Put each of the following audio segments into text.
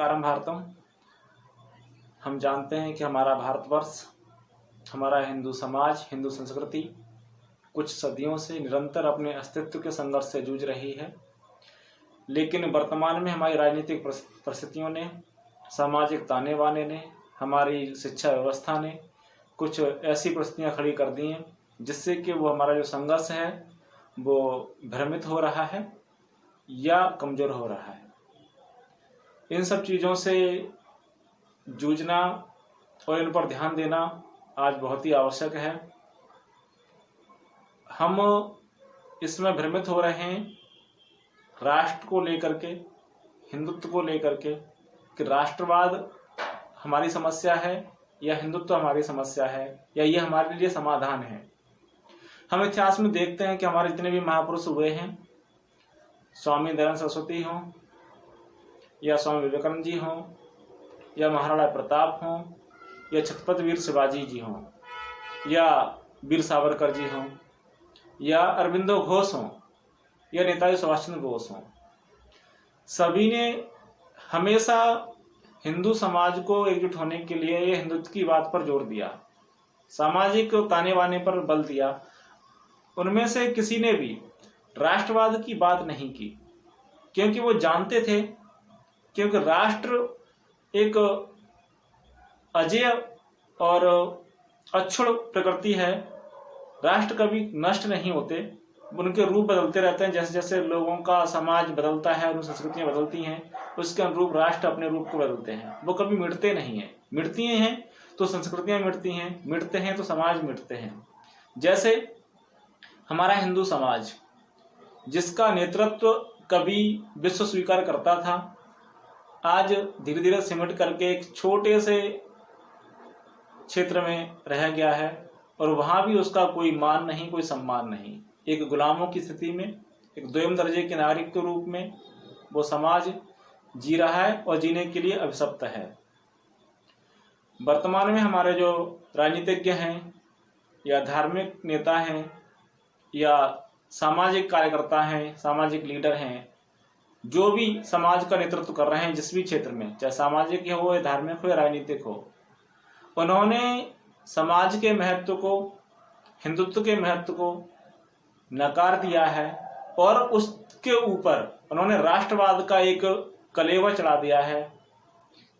नमस्कारम भारतम। हम जानते हैं कि हमारा भारतवर्ष, हमारा हिंदू समाज, हिंदू संस्कृति कुछ सदियों से निरंतर अपने अस्तित्व के संघर्ष से जूझ रही है। लेकिन वर्तमान में हमारी राजनीतिक परिस्थितियों ने, सामाजिक ताने बाने ने, हमारी शिक्षा व्यवस्था ने कुछ ऐसी परिस्थितियां खड़ी कर दी हैं जिससे कि वो हमारा जो संघर्ष है वो भ्रमित हो रहा है या कमज़ोर हो रहा है। इन सब चीज़ों से जूझना और इन पर ध्यान देना आज बहुत ही आवश्यक है। हम इसमें भ्रमित हो रहे हैं राष्ट्र को लेकर के, हिंदुत्व को लेकर के, कि राष्ट्रवाद हमारी समस्या है या हिंदुत्व हमारी समस्या है या ये हमारे लिए समाधान है। हम इतिहास में देखते हैं कि हमारे जितने भी महापुरुष हुए हैं, स्वामी दयानंद सरस्वती हों या स्वामी विवेकानंद जी हों या महाराणा प्रताप हों या छत्रपति वीर शिवाजी जी हों या वीर सावरकर जी हों या अरविंदो घोष हों या नेताजी सुभाष चंद्र बोस हों, सभी ने हमेशा हिंदू समाज को एकजुट होने के लिए ये हिंदुत्व की बात पर जोर दिया, सामाजिक ताने बाने पर बल दिया। उनमें से किसी ने भी राष्ट्रवाद की बात नहीं की, क्योंकि वो जानते थे क्योंकि राष्ट्र एक अजेय और अक्षुण प्रकृति है। राष्ट्र कभी नष्ट नहीं होते, उनके रूप बदलते रहते हैं। जैसे जैसे लोगों का समाज बदलता है, उन संस्कृतियां बदलती हैं, उसके अनुरूप राष्ट्र अपने रूप को बदलते हैं। वो कभी मिटते नहीं हैं। मिटती हैं तो संस्कृतियां मिटती हैं, मिटते हैं तो समाज मिटते हैं। जैसे हमारा हिंदू समाज, जिसका नेतृत्व कभी विश्व स्वीकार करता था, आज धीरे धीरे सिमट करके एक छोटे से क्षेत्र में रह गया है और वहाँ भी उसका कोई मान नहीं, कोई सम्मान नहीं। एक गुलामों की स्थिति में, एक द्वितीय दर्जे के नागरिक के रूप में वो समाज जी रहा है और जीने के लिए अभिशप्त है। वर्तमान में हमारे जो राजनीतिज्ञ हैं या धार्मिक नेता हैं या सामाजिक कार्यकर्ता हैं, सामाजिक लीडर हैं, जो भी समाज का नेतृत्व कर रहे हैं जिस भी क्षेत्र में, चाहे सामाजिक हो या धार्मिक हो या राजनीतिक हो, उन्होंने समाज के महत्व को, हिंदुत्व के महत्व को नकार दिया है और उसके ऊपर उन्होंने राष्ट्रवाद का एक कलेवा चढ़ा दिया है,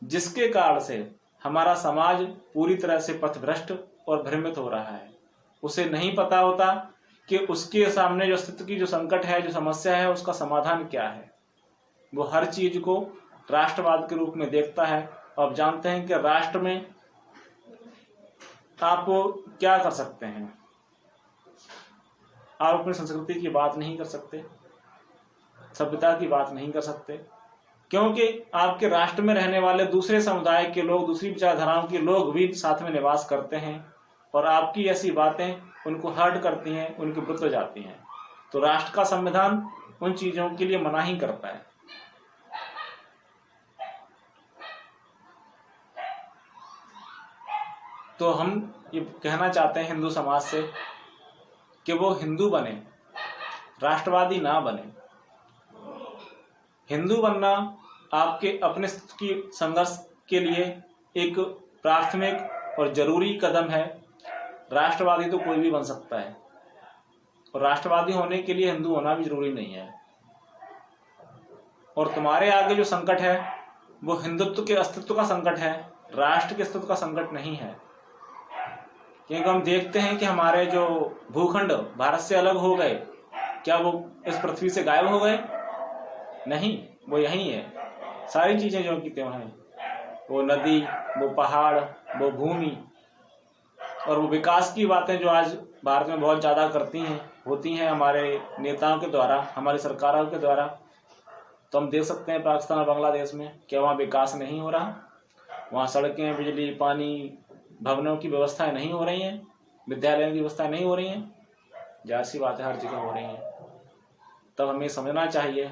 जिसके कारण से हमारा समाज पूरी तरह से पथभ्रष्ट और भ्रमित हो रहा है। उसे नहीं पता होता कि उसके सामने जो अस्तित्व की जो संकट है, जो समस्या है, उसका समाधान क्या है। वो हर चीज को राष्ट्रवाद के रूप में देखता है। आप जानते हैं कि राष्ट्र में आप क्या कर सकते हैं? आप अपनी संस्कृति की बात नहीं कर सकते, सभ्यता की बात नहीं कर सकते, क्योंकि आपके राष्ट्र में रहने वाले दूसरे समुदाय के लोग, दूसरी विचारधाराओं के लोग भी साथ में निवास करते हैं और आपकी ऐसी बातें उनको हर्ट करती हैं, उनके विरुद्ध जाती हैं। तो राष्ट्र का संविधान उन चीजों के लिए मना ही करता है। तो हम ये कहना चाहते हैं हिंदू समाज से कि वो हिंदू बने, राष्ट्रवादी ना बने। हिंदू बनना आपके अपने की संघर्ष के लिए एक प्राथमिक और जरूरी कदम है। राष्ट्रवादी तो कोई भी बन सकता है और राष्ट्रवादी होने के लिए हिंदू होना भी जरूरी नहीं है। और तुम्हारे आगे जो संकट है वो हिंदुत्व के अस्तित्व का संकट है, राष्ट्र के अस्तित्व का संकट नहीं है। क्योंकि हम देखते हैं कि हमारे जो भूखंड भारत से अलग हो गए, क्या वो इस पृथ्वी से गायब हो गए? नहीं, वो यही है। सारी चीजें जो की त्यों हैं, वो नदी, वो पहाड़, वो भूमि और वो विकास की बातें जो आज भारत में बहुत ज्यादा होती हैं हमारे नेताओं के द्वारा, हमारी सरकारों के द्वारा। तो हम देख सकते हैं पाकिस्तान और बांग्लादेश में क्या वहाँ विकास नहीं हो रहा? वहाँ सड़कें, बिजली, पानी, भवनों की व्यवस्थाएं नहीं हो रही हैं, विद्यालयों की व्यवस्थाएं नहीं हो रही हैं। जाहिर सी बात है हर जगह हो रही हैं। तब हमें समझना चाहिए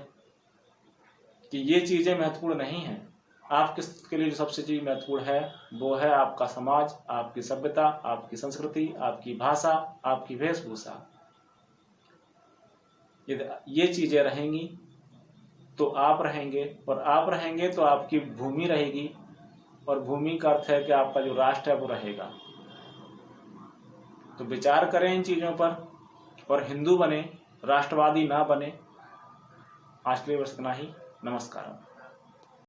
कि ये चीज़ें महत्वपूर्ण नहीं हैं। आपके लिए जो सबसे चीज़ महत्वपूर्ण है वो है आपका समाज, आपकी सभ्यता, आपकी संस्कृति, आपकी भाषा, आपकी वेशभूषा। ये चीज़ें रहेंगी तो आप रहेंगे, और आप रहेंगे तो आपकी भूमि रहेगी, और भूमि का अर्थ है कि आपका जो राष्ट्र है वो रहेगा। तो विचार करें इन चीज़ों पर और हिंदू बने, राष्ट्रवादी ना बने। आज के लिए बस इतना ही। नमस्कार।